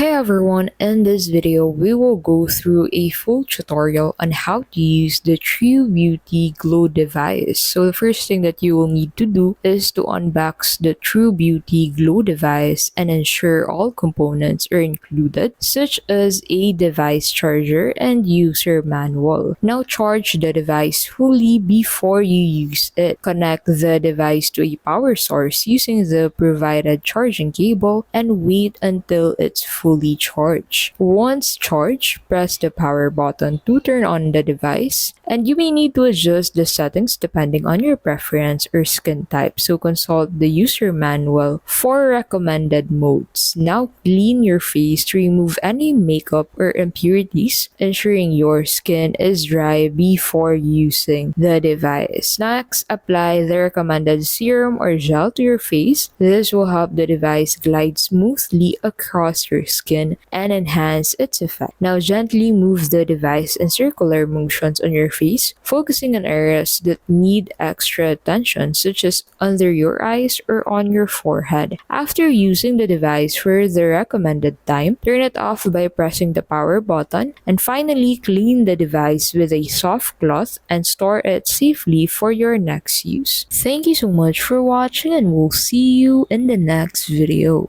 Hey everyone, in this video we will go through a full tutorial on how to use the True Beauty Glow device. So the first thing that you will need to do is to unbox the True Beauty Glow device and ensure all components are included, such as a device charger and user manual. Now charge the device fully before you use it. Connect the device to a power source using the provided charging cable and wait until it's fully charged. Once charged, press the power button to turn on the device, and you may need to adjust the settings depending on your preference or skin type, so consult the user manual for recommended modes. Now clean your face to remove any makeup or impurities, ensuring your skin is dry before using the device. Next, apply the recommended serum or gel to your face. This will help the device glide smoothly across your skin and enhance its effect. Now gently move the device in circular motions on your face, focusing on areas that need extra attention, such as under your eyes or on your forehead. After using the device for the recommended time, turn it off by pressing the power button, and finally clean the device with a soft cloth and store it safely for your next use. Thank you so much for watching, and we'll see you in the next video.